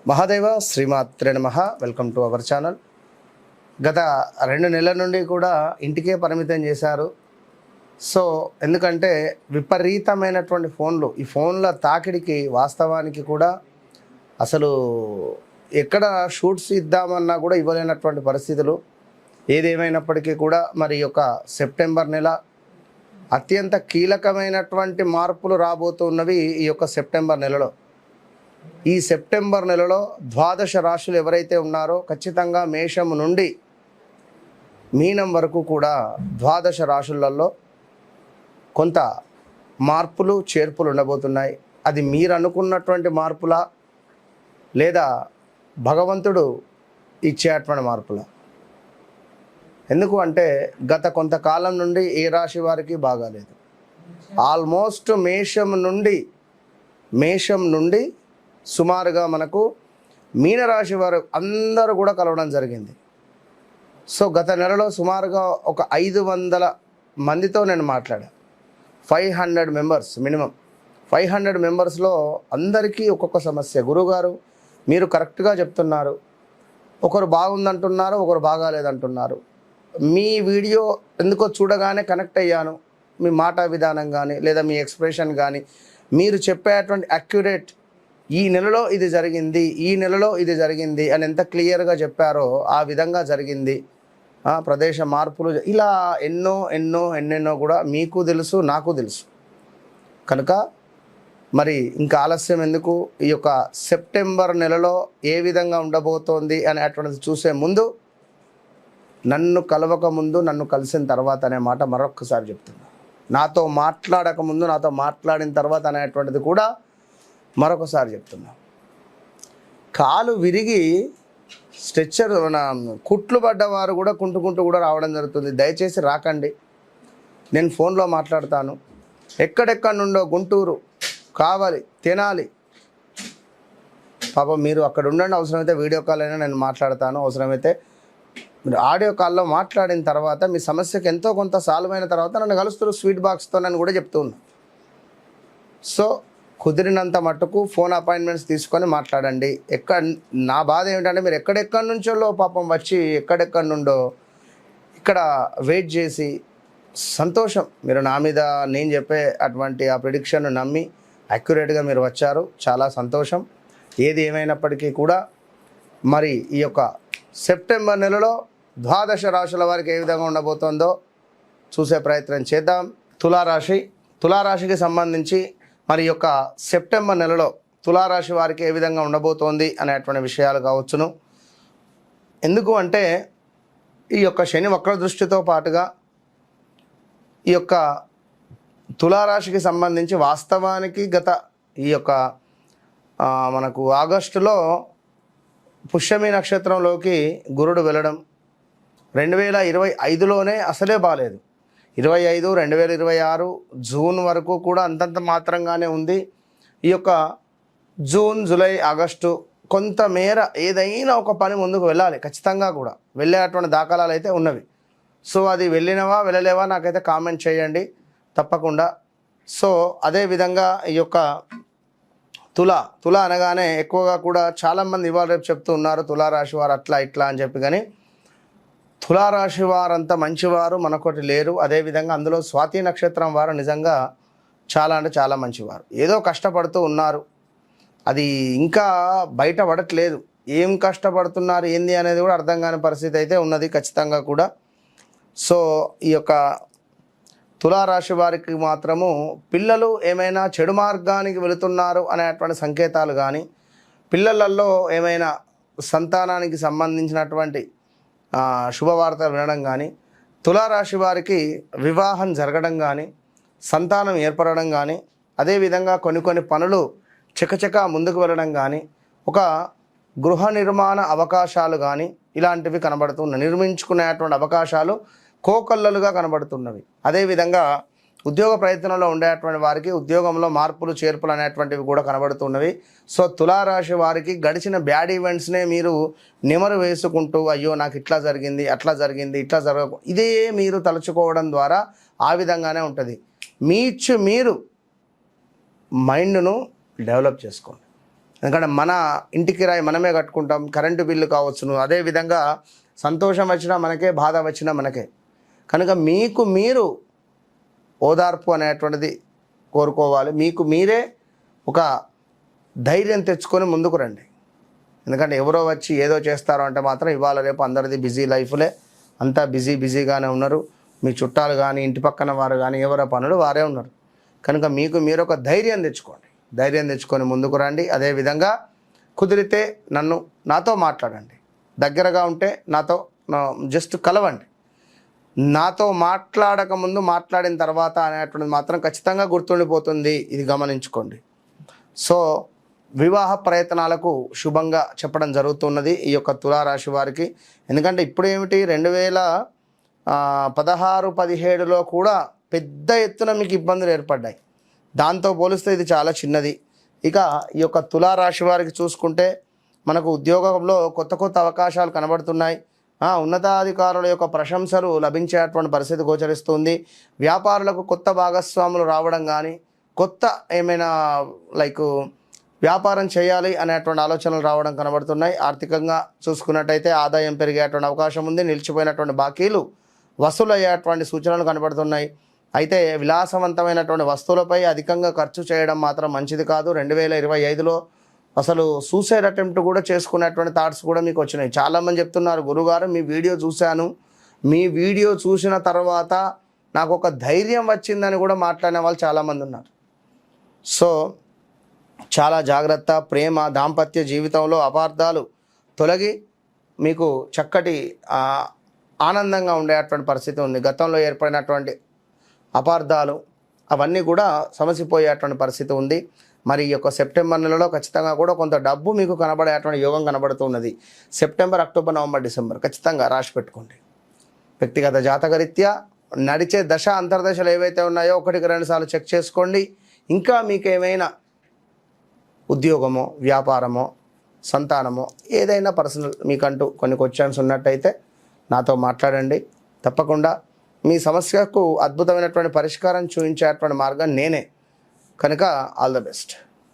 మహాదేవ శ్రీమాత్రే నమః. Welcome to our channel. గత 2 నెలల నుండి కూడా ఇంటికే పరిమితం చేశారు. సో ఎందుకంటే విపరీతమైనటువంటి ఫోన్లు, ఈ ఫోన్ల తాకిడికి వాస్తవానికి కూడా అసలు ఎక్కడ షూట్స్ ఇద్దామన్నా కూడా ఇవ్వలేనటువంటి పరిస్థితులు. ఏదేమైనప్పటికీ కూడా మరి యొక్క సెప్టెంబర్ నెల అత్యంత కీలకమైనటువంటి మార్పులు రాబోతున్నవి ఈ యొక్క సెప్టెంబర్ నెలలో. ఈ సెప్టెంబర్ నెలలో ద్వాదశ రాశులు ఎవరైతే ఉన్నారో ఖచ్చితంగా మేషం నుండి మీనం వరకు కూడా ద్వాదశ రాశులలో కొంత మార్పులు చేర్పులు ఉండబోతున్నాయి. అది మీరు అనుకున్నటువంటి మార్పులా లేదా భగవంతుడు ఇచ్చేటువంటి మార్పులా? ఎందుకు అంటే గత కొంతకాలం నుండి ఏ రాశి వారికి బాగాలేదు. ఆల్మోస్ట్ మేషం నుండి సుమారుగా మనకు మీనరాశి వారు అందరూ కూడా కలవడం జరిగింది. సో గత నెలలో సుమారుగా ఒక 500 మందితో నేను మాట్లాడా. 500 మెంబర్స్ మినిమం. 500 మెంబర్స్లో అందరికీ ఒక్కొక్క సమస్య. గురువుగారు మీరు కరెక్ట్గా చెప్తున్నారు, ఒకరు బాగుందంటున్నారు, ఒకరు బాగాలేదంటున్నారు. మీ వీడియో ఎందుకో చూడగానే కనెక్ట్ అయ్యాను. మీ మాట విధానం కానీ లేదా మీ ఎక్స్ప్రెషన్ కానీ మీరు చెప్పేటువంటి అక్యురేట్, ఈ నెలలో ఇది జరిగింది, ఈ నెలలో ఇది జరిగింది అని ఎంత క్లియర్గా చెప్పారో ఆ విధంగా జరిగింది. ప్రదేశ మార్పులు ఇలా ఎన్నెన్నో కూడా మీకు తెలుసు, నాకు తెలుసు. కనుక మరి ఇంకా ఆలస్యం ఎందుకు? ఈ యొక్క సెప్టెంబర్ నెలలో ఏ విధంగా ఉండబోతోంది అనేటువంటిది చూసే ముందు, నన్ను కలవక ముందు, నన్ను కలిసిన తర్వాత అనే మాట మరొక్కసారి చెప్తున్నా. నాతో మాట్లాడక ముందు, నాతో మాట్లాడిన తర్వాత అనేటువంటిది కూడా మరొకసారి చెప్తున్నా. కాలు విరిగి స్ట్రెచ్చర్ కుట్లు పడ్డవారు కూడా కుంటుకుంటూ కూడా రావడం జరుగుతుంది. దయచేసి రాకండి. నేను ఫోన్లో మాట్లాడతాను. ఎక్కడెక్కడి నుండో గుంటూరు, కావాలి, తెనాలి, పాపం మీరు అక్కడ ఉండండి. అవసరమైతే వీడియో కాల్ అయినా నేను మాట్లాడతాను. అవసరమైతే మీరు ఆడియో కాల్లో మాట్లాడిన తర్వాత మీ సమస్యకి ఎంతో కొంత సాల్వ్ అయిన తర్వాత నన్ను కలుస్తారు స్వీట్ బాక్స్తో అని కూడా చెప్తూ ఉన్నా. సో కుదిరినంత మట్టుకు ఫోన్ అపాయింట్మెంట్స్ తీసుకొని మాట్లాడండి. నా బాధ ఏమిటంటే మీరు ఎక్కడెక్కడి నుంచో పాపం వచ్చి ఎక్కడెక్కడి నుండో ఇక్కడ వెయిట్ చేసి, సంతోషం మీరు నా మీద నేను చెప్పే అటువంటి ఆ ప్రిడిక్షన్ నమ్మి అక్యురేట్గా మీరు వచ్చారు. చాలా సంతోషం. ఏది ఏమైనప్పటికీ కూడా మరి ఈ యొక్క సెప్టెంబర్ నెలలో ద్వాదశ రాశుల వారికి ఏ విధంగా ఉండబోతోందో చూసే ప్రయత్నం చేద్దాం. తులారాశికి సంబంధించి మరి యొక్క సెప్టెంబర్ నెలలో తులారాశి వారికి ఏ విధంగా ఉండబోతోంది అనేటువంటి విషయాలు కావచ్చును. ఎందుకు అంటే ఈ యొక్క శని వక్ర దృష్టితో పాటుగా ఈ యొక్క తులారాశికి సంబంధించి వాస్తవానికి గత ఈ యొక్క మనకు ఆగస్టులో పుష్యమి నక్షత్రంలోకి గురుడు వెళ్ళడం 2025లోనే అసలే బాలేదు. 25, 2026 జూన్ వరకు కూడా అంతంత మాత్రంగానే ఉంది. ఈ యొక్క జూన్, జూలై, ఆగస్టు కొంతమేర ఏదైనా ఒక పని ముందుకు వెళ్ళాలి, ఖచ్చితంగా కూడా వెళ్ళేటువంటి దాఖలాలు అయితే ఉన్నవి. సో అది వెళ్ళినవా వెళ్ళలేవా నాకైతే కామెంట్ చేయండి తప్పకుండా. సో అదేవిధంగా ఈ యొక్క తుల అనగానే ఎక్కువగా కూడా చాలామంది ఇవాళ రేపు చెప్తూ ఉన్నారు తులారాశి వారు అట్లా ఇట్లా అని చెప్పి. కానీ తులారాశి వారంతా మంచివారు మనకొకటి లేరు. అదేవిధంగా అందులో స్వాతి నక్షత్రం వారు నిజంగా చాలా అంటే చాలా మంచివారు. ఏదో కష్టపడుతూ ఉన్నారు, అది ఇంకా బయటపడట్లేదు. ఏం కష్టపడుతున్నారు ఏంది అనేది కూడా అర్థం కాని పరిస్థితి అయితే ఉన్నది ఖచ్చితంగా కూడా. సో ఈ యొక్క తులారాశి వారికి మాత్రము పిల్లలు ఏమైనా చెడు మార్గానికి వెళుతున్నారు అనేటువంటి సంకేతాలు కానీ, పిల్లలలో ఏమైనా సంతానానికి సంబంధించినటువంటి శుభవార్తలు వినడం కానీ, తులారాశి వారికి వివాహం జరగడం కానీ, సంతానం ఏర్పడడం కానీ, అదేవిధంగా కొన్ని పనులు చకచకా ముందుకు వెళ్ళడం కానీ, ఒక గృహ నిర్మాణ అవకాశాలు కానీ ఇలాంటివి కనబడుతున్నాయి. నిర్మించుకునేటువంటి అవకాశాలు కోకొల్లలుగా కనబడుతున్నవి. అదేవిధంగా ఉద్యోగ ప్రయత్నంలో ఉండేటువంటి వారికి ఉద్యోగంలో మార్పులు చేర్పులు అనేటువంటివి కూడా కనబడుతున్నవి. సో తులారాశి వారికి గడిచిన బ్యాడ్ ఈవెంట్స్నే మీరు నెమరు వేసుకుంటూ అయ్యో నాకు ఇట్లా జరిగింది, అట్లా జరిగింది, ఇట్లా ఇదే మీరు తలుచుకోవడం ద్వారా ఆ విధంగానే ఉంటుంది. మీరు మైండ్ను డెవలప్ చేసుకోండి. ఎందుకంటే మన ఇంటికి రాయి మనమే కట్టుకుంటాం, కరెంటు బిల్లు కావచ్చును. అదేవిధంగా సంతోషం వచ్చినా మనకే, బాధ వచ్చినా మనకే. కనుక మీకు మీరు ఓదార్పు అనేటువంటిది కోరుకోవాలి. మీకు మీరే ఒక ధైర్యం తెచ్చుకొని ముందుకు రండి. ఎందుకంటే ఎవరో వచ్చి ఏదో చేస్తారో అంటే మాత్రం ఇవాళ రేపు అందరిది బిజీ లైఫ్లే, అంతా బిజీగానే ఉన్నారు. మీ చుట్టాలు కానీ, ఇంటి పక్కన వారు కానీ, ఎవరో పనులు వారే ఉన్నారు. కనుక మీకు మీరు ఒక ధైర్యం తెచ్చుకోండి. ధైర్యం తెచ్చుకొని ముందుకు రండి. అదేవిధంగా కుదిరితే నాతో మాట్లాడండి. దగ్గరగా ఉంటే నాతో జస్ట్ కలవండి. నాతో మాట్లాడక ముందు మాట్లాడిన తర్వాత అనేటువంటిది మాత్రం ఖచ్చితంగా గుర్తుండిపోతుంది. ఇది గమనించుకోండి. సో వివాహ ప్రయత్నాలకు శుభంగా చెప్పడం జరుగుతున్నది ఈ యొక్క తులారాశి వారికి. ఎందుకంటే ఇప్పుడు ఏమిటి 2016-17లో కూడా పెద్ద ఎత్తున మీకు ఇబ్బందులు ఏర్పడ్డాయి. దాంతో పోలిస్తే ఇది చాలా చిన్నది. ఇక ఈ యొక్క తులారాశి వారికి చూసుకుంటే మనకు ఉద్యోగంలో కొత్త అవకాశాలు కనబడుతున్నాయి. ఉన్నతాధికారుల యొక్క ప్రశంసలు లభించేటువంటి పరిస్థితి గోచరిస్తుంది. వ్యాపారులకు కొత్త భాగస్వాములు రావడం కానీ, కొత్త ఏమైనా వ్యాపారం చేయాలి అనేటువంటి ఆలోచనలు రావడం కనబడుతున్నాయి. ఆర్థికంగా చూసుకున్నట్టయితే ఆదాయం పెరిగేటువంటి అవకాశం ఉంది. నిలిచిపోయినటువంటి బాకీలు వసూలు అయ్యేటువంటి సూచనలు కనబడుతున్నాయి. అయితే విలాసవంతమైనటువంటి వస్తువులపై అధికంగా ఖర్చు చేయడం మాత్రం మంచిది కాదు. 2025లో అసలు సూసైడ్ అటెంప్ట్ కూడా చేసుకునేటువంటి థాట్స్ కూడా మీకు వచ్చినాయి. చాలామంది చెప్తున్నారు, గురుగారు మీ వీడియో చూశాను, మీ వీడియో చూసిన తర్వాత నాకు ఒక ధైర్యం వచ్చిందని కూడా మాట్లాడిన వాళ్ళు చాలామంది ఉన్నారు. సో చాలా జాగ్రత్త. ప్రేమ దాంపత్య జీవితంలో అపార్థాలు తొలగి మీకు చక్కటి ఆనందంగా ఉండేటువంటి పరిస్థితి ఉంది. గతంలో ఏర్పడినటువంటి అపార్థాలు అవన్నీ కూడా సమసిపోయేటువంటి పరిస్థితి ఉంది. మరి ఈ యొక్క సెప్టెంబర్ నెలలో ఖచ్చితంగా కూడా కొంత డబ్బు మీకు కనబడేటువంటి యోగం కనబడుతున్నది. సెప్టెంబర్, అక్టోబర్, నవంబర్, డిసెంబర్ ఖచ్చితంగా రాసి పెట్టుకోండి. వ్యక్తిగత జాతకరీత్యా నడిచే దశ అంతర్దశలు ఏవైతే ఉన్నాయో 1-2 సార్లు చెక్ చేసుకోండి. ఇంకా మీకు ఏమైనా ఉద్యోగమో, వ్యాపారమో, సంతానమో, ఏదైనా పర్సనల్ మీకంటూ కొన్ని క్వశ్చన్స్ ఉన్నట్టయితే నాతో మాట్లాడండి. తప్పకుండా మీ సమస్యకు అద్భుతమైనటువంటి పరిష్కారం చూపించేటువంటి మార్గం నేనే. కనుక ఆల్ ద బెస్ట్.